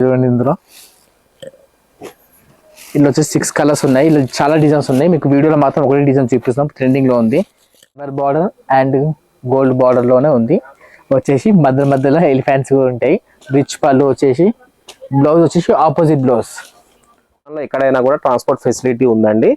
చూడండి ఇందులో ఇందులో వచ్చేసి 6 కలర్స్ ఉన్నాయి. ఇలా చాలా డిజైన్స్ ఉన్నాయి. మీకు వీడియోలో మాత్రం ఒకటే డిజైన్ చూపిస్తాం. ట్రెండింగ్ లో ఉంది. Silver border and gold border లోనే ఉంది. వచ్చేసి మధ్యలో ఎలిఫెంట్స్ కూడా ఉంటాయి. రిచ్ పళ్ళు వచ్చేసి బ్లౌజ్ వచ్చేసి ఆపోజిట్ బ్లౌజ్. ఎక్కడైనా కూడా ట్రాన్స్పోర్ట్ ఫెసిలిటీ ఉందండి.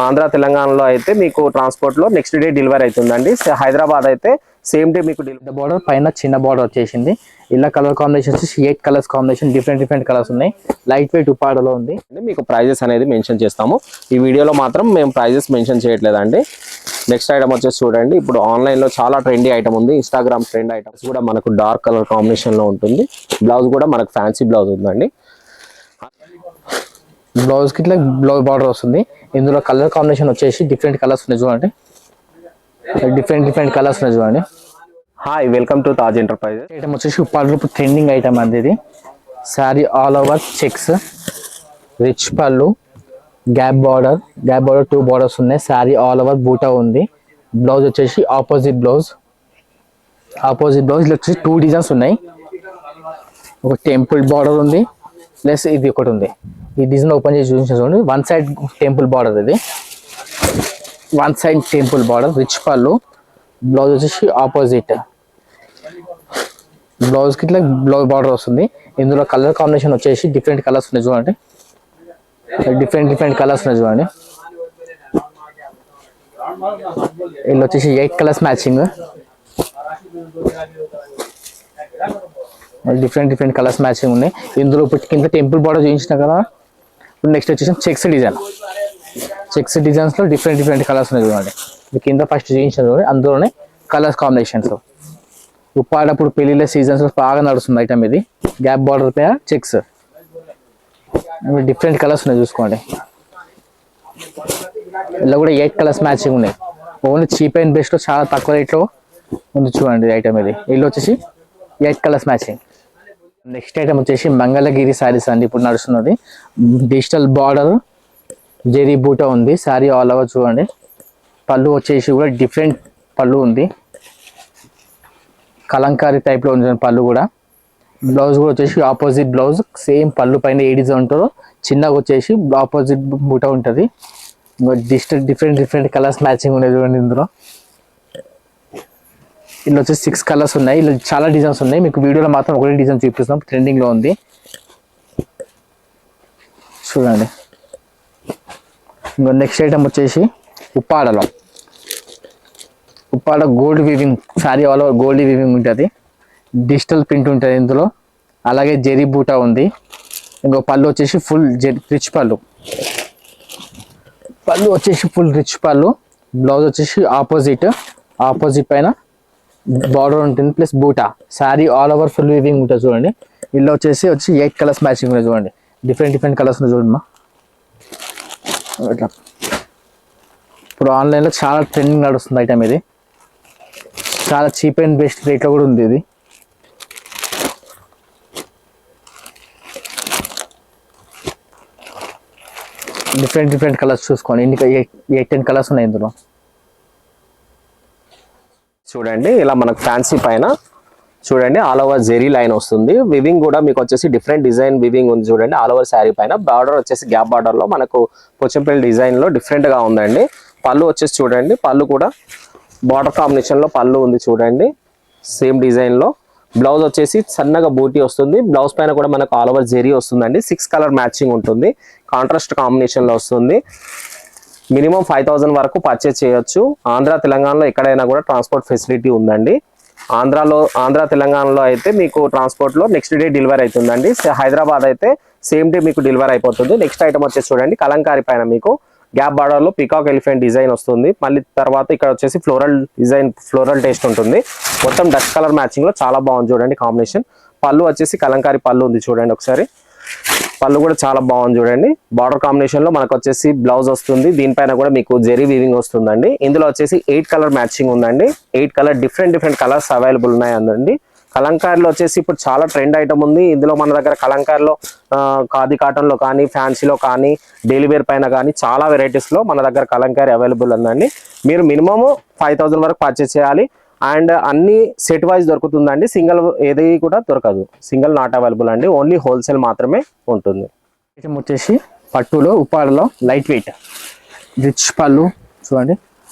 ఆంధ్ర తెలంగాణలో అయితే మీకు ట్రాన్స్పోర్ట్ లో నెక్స్ట్ డే డెలివరీ అవుతుందండి. హైదరాబాద్ అయితే సేమ్ డే మీకు బార్డర్ పైన చిన్న బార్డర్ వచ్చేసింది. ఇలా కలర్ కాంబినేషన్ వచ్చేసి 8 కలర్స్ కాంబినేషన్ డిఫరెంట్ కలర్స్ ఉన్నాయి. లైట్ వెయిట్ ఉప్పాడలో ఉంది. మీకు ప్రైజెస్ అనేది మెన్షన్ చేస్తాము. ఈ వీడియోలో మాత్రం మేము ప్రైజెస్ మెన్షన్ చేయట్లేదండి. నెక్స్ట్ ఐటమ్ వచ్చేసి చూడండి. ఇప్పుడు ఆన్లైన్ లో చాలా ట్రెండీ ఐటమ్ ఉంది. ఇన్స్టాగ్రామ్ ట్రెండ్ ఐటమ్స్ కూడా మనకు డార్క్ కలర్ కాంబినేషన్ లో ఉంటుంది. బ్లౌజ్ కూడా మనకు ఫ్యాన్సీ బ్లౌజ్ ఉందండి. బ్లౌజ్ కి ఇట్లా బ్లౌజ్ బార్డర్ వస్తుంది. ఇందులో కలర్ కాంబినేషన్ వచ్చేసి డిఫరెంట్ కలర్స్ ఉన్నాయి. చూడండి డిఫరెంట్ కలర్స్ ఉన్నాయి. చూడండి. Hi, welcome to Taj enterprises. Item వచ్చేసి ఉప్పాడలో ట్రెండింగ్ ఐటమ్ అండి. ఇది sari all over checks, rich పళ్ళు, గ్యాప్ బార్డర్ 2 బార్డర్స్ ఉన్నాయి. శారీ ఆల్ ఓవర్ బూటా ఉంది. బ్లౌజ్ వచ్చేసి ఆపోజిట్ బ్లౌజ్ వచ్చేసి 2 డిజైన్స్ ఉన్నాయి. ఒక టెంపుల్ బార్డర్ ఉంది, ప్లస్ ఇది ఒకటి ఉంది. ఈ డిజైన్ ఓపెన్ చేసి చూడండి. వన్ సైడ్ టెంపుల్ బార్డర్, ఇది one side temple border, rich పళ్ళు, బ్లౌజ్ వచ్చేసి ఆపోజిట్. బ్లౌజ్ కి ఇట్లా బ్లౌజ్ బార్డర్ వస్తుంది. ఇందులో కలర్ కాంబినేషన్ వచ్చేసి డిఫరెంట్ కలర్స్ ఉన్నాయి. చూడండి డిఫరెంట్ కలర్స్ ఉన్నాయి. చూడండి ఇందులో వచ్చేసి 8 colours matching. Different colours matching ఉన్నాయి. ఇందులో కింద టెంపుల్ బార్డర్ చూపించిన కదా. నెక్స్ట్ వచ్చేసి చెక్స్ డిజైన్స్ లో డిఫరెంట్ కలర్స్ ఉన్నాయి. చూడండి కింద ఫస్ట్ చూపించిన చూడండి. అందులోనే కలర్స్ కాంబినేషన్స్. ఉప్పాడప్పుడు పెళ్లిళ్ళ సీజన్స్ బాగా నడుస్తుంది ఐటమ్ ఇది. గ్యాప్ బార్డర్ పైన చెక్స్, డిఫరెంట్ కలర్స్ ఉన్నాయి. చూసుకోండి ఇలా కూడా 8 కలర్స్ మ్యాచింగ్ ఉన్నాయి. ఓన్లీ చీప్ అండ్ బెస్ట్ చాలా తక్కువ రేట్లో ఉంది. చూడండి ఐటమ్ ఇది. ఇల్లు వచ్చేసి 8 కలర్స్ మ్యాచింగ్. నెక్స్ట్ ఐటమ్ వచ్చేసి మంగళగిరి శారీస్ అండి. ఇప్పుడు నడుస్తున్నది. డిజిటల్ బార్డర్ జెరీ బూటా ఉంది. శారీ ఆల్ ఓవర్ చూడండి. పళ్ళు వచ్చేసి కూడా డిఫరెంట్ పళ్ళు ఉంది. కలంకారీ టైప్ లో ఉంది పళ్ళు కూడా. బ్లౌజ్ కూడా వచ్చేసి ఆపోజిట్ బ్లౌజ్. సేమ్ పళ్ళు పైన ఏ డిజైన్ ఉంటుందో చిన్నగా వచ్చేసి ఆపోజిట్ బూటా ఉంటుంది. డిఫరెంట్ కలర్స్ మ్యాచింగ్ ఉన్నాయి. చూడండి ఇందులో వచ్చేసి 6 కలర్స్ ఉన్నాయి. ఇలా చాలా డిజైన్స్ ఉన్నాయి. మీకు వీడియోలో మాత్రం ఒకటే డిజైన్ చూపిస్తాం. ట్రెండింగ్ లో ఉంది. చూడండి. నెక్స్ట్ ఐటమ్ వచ్చేసి Uppada gold weaving sari all over gold weaving ఉంటుంది. డిజిటల్ ప్రింట్ ఉంటుంది ఇందులో. అలాగే జెరీ బూటా ఉంది. ఇంకో పళ్ళు వచ్చేసి ఫుల్ రిచ్ పళ్ళు వచ్చేసి ఫుల్ రిచ్ పళ్ళు. బ్లౌజ్ వచ్చేసి ఆపోజిట్ పైన బార్డర్ ఉంటుంది, ప్లస్ బూటా. Sari all over full weaving ఉంటుంది. చూడండి ఇలా వచ్చేసి 8 కలర్స్ మ్యాచింగ్ ఉన్నాయి. చూడండి డిఫరెంట్ కలర్స్ ఉన్నాయి. చూడమ్మా ఇట్లా. ఇప్పుడు ఆన్లైన్లో చాలా ట్రెండింగ్ నడుస్తుంది ఐటమ్ ఇది. చాలా చీప్ అండ్ బెస్ట్ రేట్లో కూడా ఉంది ఇది. డిఫరెంట్ కలర్స్ చూసుకోండి. ఇంకా 8-10 కలర్స్ ఉన్నాయి ఇందులో. చూడండి ఇలా మనకు ఫ్యాన్సీ పైన చూడండి ఆల్ ఓవర్ జెరీ లైన్ వస్తుంది. వివింగ్ కూడా మీకు వచ్చేసి డిఫరెంట్ డిజైన్ వివింగ్ ఉంది. చూడండి ఆల్ ఓవర్ శారీ పైన బార్డర్ వచ్చేసి గ్యాప్ బార్డర్ లో మనకు పోచంపల్లి డిజైన్ లో డిఫరెంట్ గా ఉందండి. పళ్ళు వచ్చేసి చూడండి. పళ్ళు కూడా బార్డర్ కాంబినేషన్ లో పళ్ళు ఉంది. చూడండి సేమ్ డిజైన్ లో. బ్లౌజ్ వచ్చేసి సన్నగా బూటీ వస్తుంది. బ్లౌజ్ పైన కూడా మనకు ఆల్ ఓవర్ జెరీ వస్తుందండి. 6 కలర్ మ్యాచింగ్ ఉంటుంది. కాంట్రాస్ట్ కాంబినేషన్ లో వస్తుంది. మినిమం 5000 వరకు పర్చేస్ చేయొచ్చు. ఆంధ్ర తెలంగాణలో ఎక్కడైనా కూడా ట్రాన్స్పోర్ట్ ఫెసిలిటీ ఉందండి. ఆంధ్ర తెలంగాణలో అయితే మీకు ట్రాన్స్పోర్ట్ లో నెక్స్ట్ డే డెలివరీ అవుతుందండి. హైదరాబాద్ అయితే సేమ్ డే మీకు డెలివరీ అయిపోతుంది. నెక్స్ట్ ఐటమ్ వచ్చేసి చూడండి. కలంకారీ పైన మీకు గ్యాప్ బార్డర్ లో పికాక్ ఎలిఫెంట్ డిజైన్ వస్తుంది. మళ్ళీ తర్వాత ఇక్కడ వచ్చేసి ఫ్లోరల్ డిజైన్, ఫ్లోరల్ టేస్ట్ ఉంటుంది. మొత్తం డస్ట్ కలర్ మ్యాచింగ్ లో చాలా బాగుంది. చూడండి కాంబినేషన్. పళ్ళు వచ్చేసి కలంకారీ పళ్ళు ఉంది. చూడండి ఒకసారి. పళ్ళు కూడా చాలా బాగుంది. చూడండి బార్డర్ కాంబినేషన్ లో మనకు వచ్చేసి బ్లౌజ్ వస్తుంది. దీనిపైన కూడా మీకు జెరీ వీవింగ్ వస్తుందండి. ఇందులో వచ్చేసి 8 కలర్ మ్యాచింగ్ ఉందండి. 8 కలర్ డిఫరెంట్ కలర్స్ అవైలబుల్ ఉన్నాయండి. కలంకారీలో వచ్చేసి ఇప్పుడు చాలా ట్రెండ్ ఐటమ్ ఉంది. ఇందులో మన దగ్గర కలంకారీలో ఖాదీ కాటన్ లో కానీ, ఫ్యాన్సీలో కానీ, డైలీ వేర్ పైన కానీ చాలా వెరైటీస్ లో మన దగ్గర కలంకారీ అవైలబుల్ ఉందండి. మీరు మినిమం 5000 వరకు పర్చేస్ చేయాలి. అండ్ అన్ని సెట్ వైజ్ దొరుకుతుందండి, సింగిల్ ఏది కూడా దొరకదు, సింగిల్ నాట్ అవైలబుల్ అండి, ఓన్లీ హోల్సేల్ మాత్రమే ఉంటుంది. ఐటమ్ వచ్చేసి పట్టులో ఉప్పాడలో లైట్ వెయిట్ రిచ్ పళ్ళు చూడండి,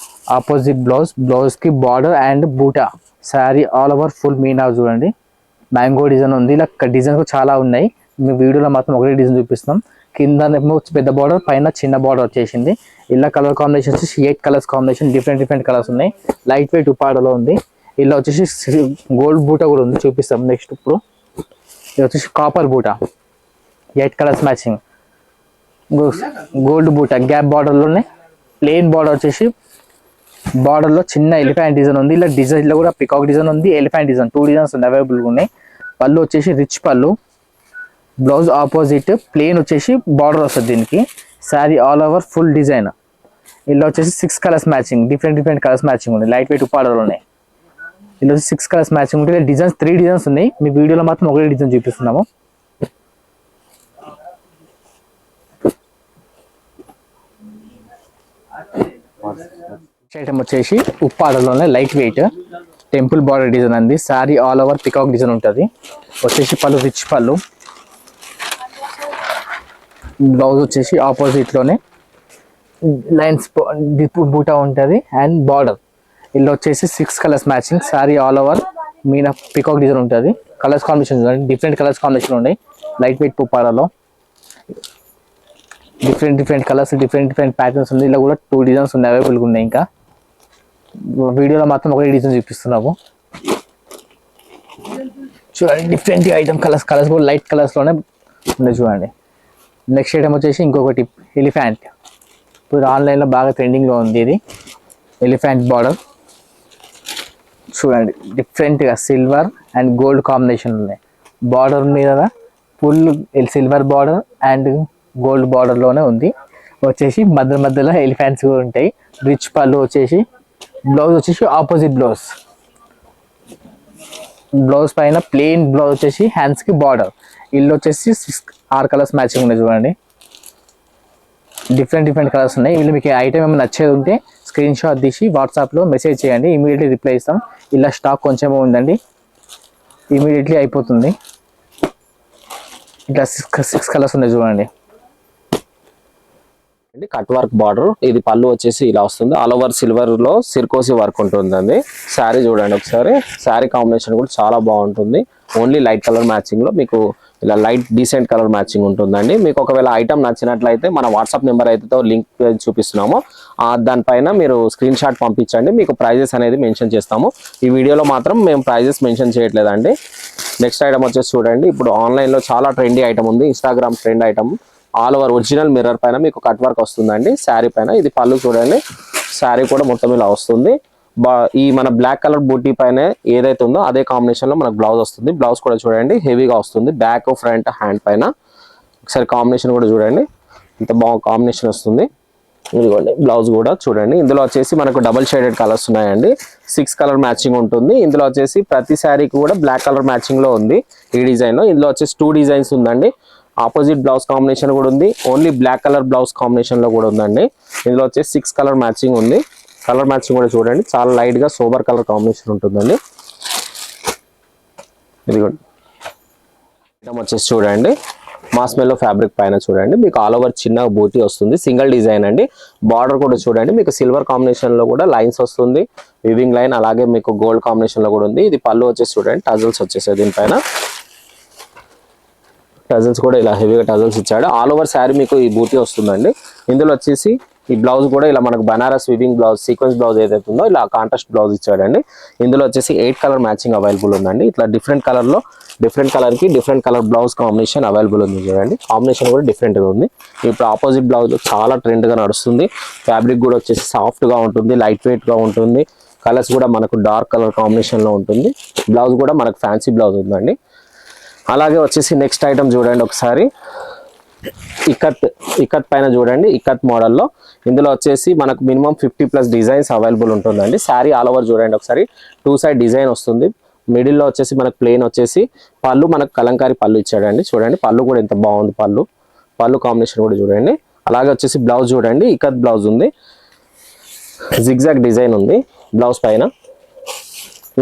ఆపోజిట్ బ్లౌజ్ కి బార్డర్ అండ్ బూటా, sari all over full Meena చూడండి, మ్యాంగో డిజైన్ ఉంది. ఇలా డిజైన్ చాలా ఉన్నాయి, మీ వీడియోలో మాత్రం ఒకటే డిజైన్ చూపిస్తాం. కింద పెద్ద బార్డర్, పైన చిన్న బార్డర్ వచ్చేసింది. ఇలా కలర్ కాంబినేషన్ వచ్చేసి 8 కలర్స్ కాంబినేషన్, డిఫరెంట్ కలర్స్ ఉన్నాయి. లైట్ వెయిట్ ఉప్పాడలో ఉంది. ఇలా వచ్చేసి గోల్డ్ బూటా కూడా ఉంది, చూపిస్తాం నెక్స్ట్. ఇప్పుడు ఇది వచ్చేసి కాపర్ బూటా, 8 కలర్స్ మ్యాచింగ్, గోల్డ్ బూటా గ్యాప్ బార్డర్లోనే. ప్లెయిన్ బార్డర్ వచ్చేసి బార్డర్లో చిన్న ఎలిఫెంట్ డిజైన్ ఉంది. ఇలా డిజైన్లో కూడా పికాక్ డిజైన్ ఉంది, ఎలిఫెంట్ డిజైన్, 2 డిజైన్స్ అవైలబుల్గా ఉన్నాయి. పళ్ళు వచ్చేసి రిచ్ పళ్ళు, బ్లౌజ్ ఆపోజిట్ ప్లెయిన్ వచ్చేసి బార్డర్ వస్తుంది దీనికి. Sari all over full design. ఇలా వచ్చేసి 6 colours matching, different colours matching ఉన్నాయి. లైట్ వెయిట్ ఉప్పాడలో ఉన్నాయి. ఇలా వచ్చి 6 కలర్స్ మ్యాచింగ్ ఉంటాయి. డిజైన్స్ 3 డిజైన్స్ ఉన్నాయి, మీ వీడియోలో మాత్రం ఒకటే డిజైన్ చూపిస్తున్నాము. ఐటమ్ వచ్చేసి ఉప్పాడలోనే light weight temple border design అండి. Sari all over peacock design ఉంటుంది. వచ్చేసి పళ్ళు రిచ్ పళ్ళు, బ్లౌజ్ వచ్చేసి ఆపోజిట్ లోనే లైన్స్ బూటా ఉంటుంది అండ్ బార్డర్. ఇలా వచ్చేసి 6 colours matching, sari all over మీన పికాక్ డిజైన్ ఉంటుంది. Colours combination different colours combination ఉన్నాయి. లైట్ వెయిట్ ఉప్పాడలో డిఫరెంట్ కలర్స్, డిఫరెంట్ ప్యాటర్న్స్ ఉంది. ఇలా కూడా 2 డిజైన్స్ ఉన్నాయి, అవైలబుల్గా ఉన్నాయి. ఇంకా వీడియోలో మాత్రం ఒకటే డిజైన్ చూపిస్తున్నాము. చూడండి డిఫరెంట్ ఐటమ్, కలర్స్ కూడా లైట్ కలర్స్లోనే ఉన్నాయి చూడండి. నెక్స్ట్ ఐటమ్ వచ్చేసి ఇంకొకటి ఎలిఫెంట్, ఇప్పుడు ఆన్లైన్లో బాగా ట్రెండింగ్లో ఉంది. ఇది ఎలిఫెంట్ బార్డర్ చూడండి, డిఫరెంట్గా సిల్వర్ అండ్ గోల్డ్ కాంబినేషన్ ఉన్నాయి. బార్డర్ మీద full silver border and gold బార్డర్లోనే ఉంది. వచ్చేసి మధ్యలో ఎలిఫెంట్స్ కూడా ఉంటాయి. రిచ్ పళ్ళు వచ్చేసి, బ్లౌజ్ వచ్చేసి ఆపోజిట్ బ్లౌజ్ పైన ప్లెయిన్ బ్లౌజ్ వచ్చేసి హ్యాండ్స్కి బార్డర్. ఇల్లు వచ్చేసి 6 కలర్స్ మ్యాచింగ్ ఉన్నాయి చూడండి. డిఫరెంట్ కలర్స్ ఉన్నాయి. వీళ్ళు మీకు ఐటమ్ ఏమైనా నచ్చేది ఉంటే స్క్రీన్ షాట్ తీసి వాట్సాప్లో మెసేజ్ చేయండి, ఇమీడియట్లీ రిప్లై ఇస్తాం. ఇలా స్టాక్ కొంచెమే ఉందండి, ఇమీడియట్లీ అయిపోతుంది. ఇట్లా 6 కలర్స్ ఉన్నాయి చూడండి. కట్ వర్క్ బార్డర్, ఇది పళ్ళు వచ్చేసి ఇలా వస్తుంది. ఆల్ ఓవర్ సిల్వర్ లో సిర్కోసి వర్క్ ఉంటుందండి. శారీ చూడండి ఒకసారి, శారీ కాంబినేషన్ కూడా చాలా బాగుంటుంది. ఓన్లీ లైట్ కలర్ మ్యాచింగ్ లో మీకు ఇలా లైట్ డీసెంట్ కలర్ మ్యాచింగ్ ఉంటుందండి. మీకు ఒకవేళ ఐటమ్ నచ్చినట్లయితే మన వాట్సాప్ నెంబర్ అయితే లింక్ చూపిస్తున్నామో దానిపైన మీరు స్క్రీన్ షాట్ పంపించండి, మీకు ప్రైజెస్ అనేది మెన్షన్ చేస్తాము. ఈ వీడియోలో మాత్రం మేము ప్రైజెస్ మెన్షన్ చేయట్లేదండి. నెక్స్ట్ ఐటమ్ వచ్చేసి చూడండి, ఇప్పుడు ఆన్లైన్ లో చాలా ట్రెండీ ఐటమ్ ఉంది, Instagram trend item. All over original mirror పైన మీకు కట్ వర్క్ వస్తుందండి శారీ పైన. ఇది పళ్ళు చూడండి, శారీ కూడా మొత్తం ఇలా వస్తుంది. ఈ మన బ్లాక్ కలర్ బూటీ పైన ఏదైతే ఉందో అదే కాంబినేషన్ లో మనకు బ్లౌజ్ వస్తుంది. బ్లౌజ్ కూడా చూడండి హెవీగా వస్తుంది, బ్యాక్ ఫ్రంట్ హ్యాండ్ పైన. ఒకసారి కాంబినేషన్ కూడా చూడండి, ఇంత బాగా కాంబినేషన్ వస్తుంది. ఇదిగోండి బ్లౌజ్ కూడా చూడండి. ఇందులో వచ్చేసి మనకు డబుల్ షేడెడ్ కలర్స్ ఉన్నాయండి, 6 కలర్ మ్యాచింగ్ ఉంటుంది. ఇందులో వచ్చేసి ప్రతి శారీకి కూడా బ్లాక్ కలర్ మ్యాచింగ్ లో ఉంది ఈ డిజైన్ లో. ఇందులో వచ్చేసి 2 డిజైన్స్ ఉందండి. ఆపోజిట్ బ్లౌజ్ కాంబినేషన్ కూడా ఉంది, only black colour blouse combination లో కూడా ఉందండి. ఇందులో వచ్చేసి 6 కలర్ మ్యాచింగ్ ఉంది. కలర్ మ్యాచింగ్ కూడా చూడండి, చాలా లైట్ గా సోబర్ కలర్ కాంబినేషన్ ఉంటుందండి. ఇది కూడా ఐటమ్ వచ్చేసి చూడండి, మాస్మెల్లో ఫ్యాబ్రిక్ పైన చూడండి మీకు ఆల్ ఓవర్ చిన్న బూటీ వస్తుంది, సింగిల్ డిజైన్ అండి. బార్డర్ కూడా చూడండి మీకు సిల్వర్ కాంబినేషన్ లో కూడా లైన్స్ వస్తుంది, వివింగ్ లైన్, అలాగే మీకు గోల్డ్ కాంబినేషన్ లో కూడా ఉంది. ఇది పళ్ళు వచ్చేసి చూడండి, టజల్స్ వచ్చేసాయి దీనిపైన. టజల్స్ కూడా ఇలా హెవీగా టజల్స్ ఇచ్చాడు. ఆల్ ఓవర్ శారీ మీకు ఈ బూటీ వస్తుందండి. ఇందులో వచ్చేసి ఈ బ్లౌజ్ కూడా ఇలా మనకు Banaras weaving blouse, sequence blouse ఏదైతే ఉందో ఇలా కాంట్రాస్ట్ బ్లౌజ్ ఇచ్చాడండి. ఇందులో వచ్చేసి 8 కలర్ మ్యాచింగ్ అవైలబుల్ ఉందండి. ఇట్లా డిఫరెంట్ కలర్ లో డిఫరెంట్ కలర్ కి different colour blouse combination available ఉంది చూడండి. కాంబినేషన్ కూడా డిఫరెంట్ గా ఉంది. ఇప్పుడు ఆపోజిట్ బ్లౌజ్ చాలా ట్రెండ్ గా నడుస్తుంది. ఫ్యాబ్రిక్ కూడా వచ్చేసి సాఫ్ట్ గా ఉంటుంది, లైట్ వెయిట్ గా ఉంటుంది. కలర్స్ కూడా మనకు డార్క్ కలర్ కాంబినేషన్ లో ఉంటుంది. బ్లౌజ్ కూడా మనకు ఫ్యాన్సీ బ్లౌజ్ ఉందండి. అలాగే వచ్చేసి నెక్స్ట్ ఐటమ్ చూడండి ఒకసారి, ఇక్కత్ పైన చూడండి, ఇక్కత్ మోడల్లో. ఇందులో వచ్చేసి మనకు మినిమం 50+ డిజైన్స్ అవైలబుల్ ఉంటుందండి. శారీ ఆల్ ఓవర్ చూడండి ఒకసారి, 2 సైడ్ డిజైన్ వస్తుంది. మిడిల్లో వచ్చేసి మనకు ప్లెయిన్ వచ్చేసి, పళ్ళు మనకు కలంకారీ పళ్ళు ఇచ్చాడండి. చూడండి పళ్ళు కూడా ఎంత బాగుంది, పళ్ళు కాంబినేషన్ కూడా చూడండి. అలాగే వచ్చేసి బ్లౌజ్ చూడండి, ఇక్కత్ బ్లౌజ్ ఉంది, జిగ్జాగ్ డిజైన్ ఉంది బ్లౌజ్ పైన.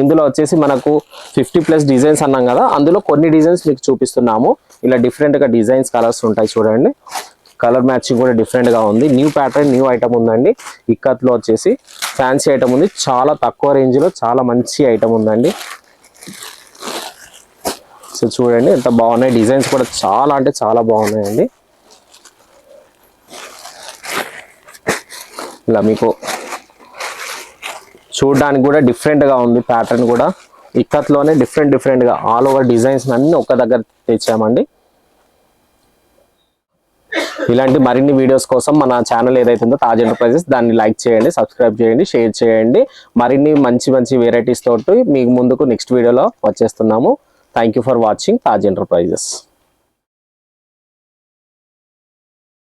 ఇందులో వచ్చేసి మనకు 50+ డిజైన్స్ అన్నాం కదా, అందులో కొన్ని డిజైన్స్ మీకు చూపిస్తున్నాము. ఇలా డిఫరెంట్గా డిజైన్స్ కలర్స్ ఉంటాయి చూడండి. కలర్ మ్యాచింగ్ కూడా డిఫరెంట్గా ఉంది. న్యూ ప్యాటర్న్ న్యూ ఐటమ్ ఉందండి. ఇక్కత్లో వచ్చేసి ఫ్యాన్సీ ఐటమ్ ఉంది. చాలా తక్కువ రేంజ్లో చాలా మంచి ఐటమ్ ఉందండి. సో చూడండి ఎంత బాగున్నాయి. డిజైన్స్ కూడా చాలా అంటే చాలా బాగున్నాయండి. ఇలా మీకు చూడడానికి కూడా డిఫరెంట్గా ఉంది. ప్యాటర్న్ కూడా ఇక్కత్లోనే డిఫరెంట్గా ఆల్ ఓవర్ డిజైన్స్ అన్ని ఒక దగ్గర తెచ్చామండి. ఇలాంటి మరిన్ని వీడియోస్ కోసం మన ఛానల్ ఏదైతే ఉందో తాజ్ ఎంటర్ప్రైజెస్, దాన్ని లైక్ చేయండి, సబ్స్క్రైబ్ చేయండి, షేర్ చేయండి. మరిన్ని మంచి వెరైటీస్ తోటి మీకు ముందుకు నెక్స్ట్ వీడియోలో వచ్చేస్తున్నాము. Thank you for watching Taj enterprises.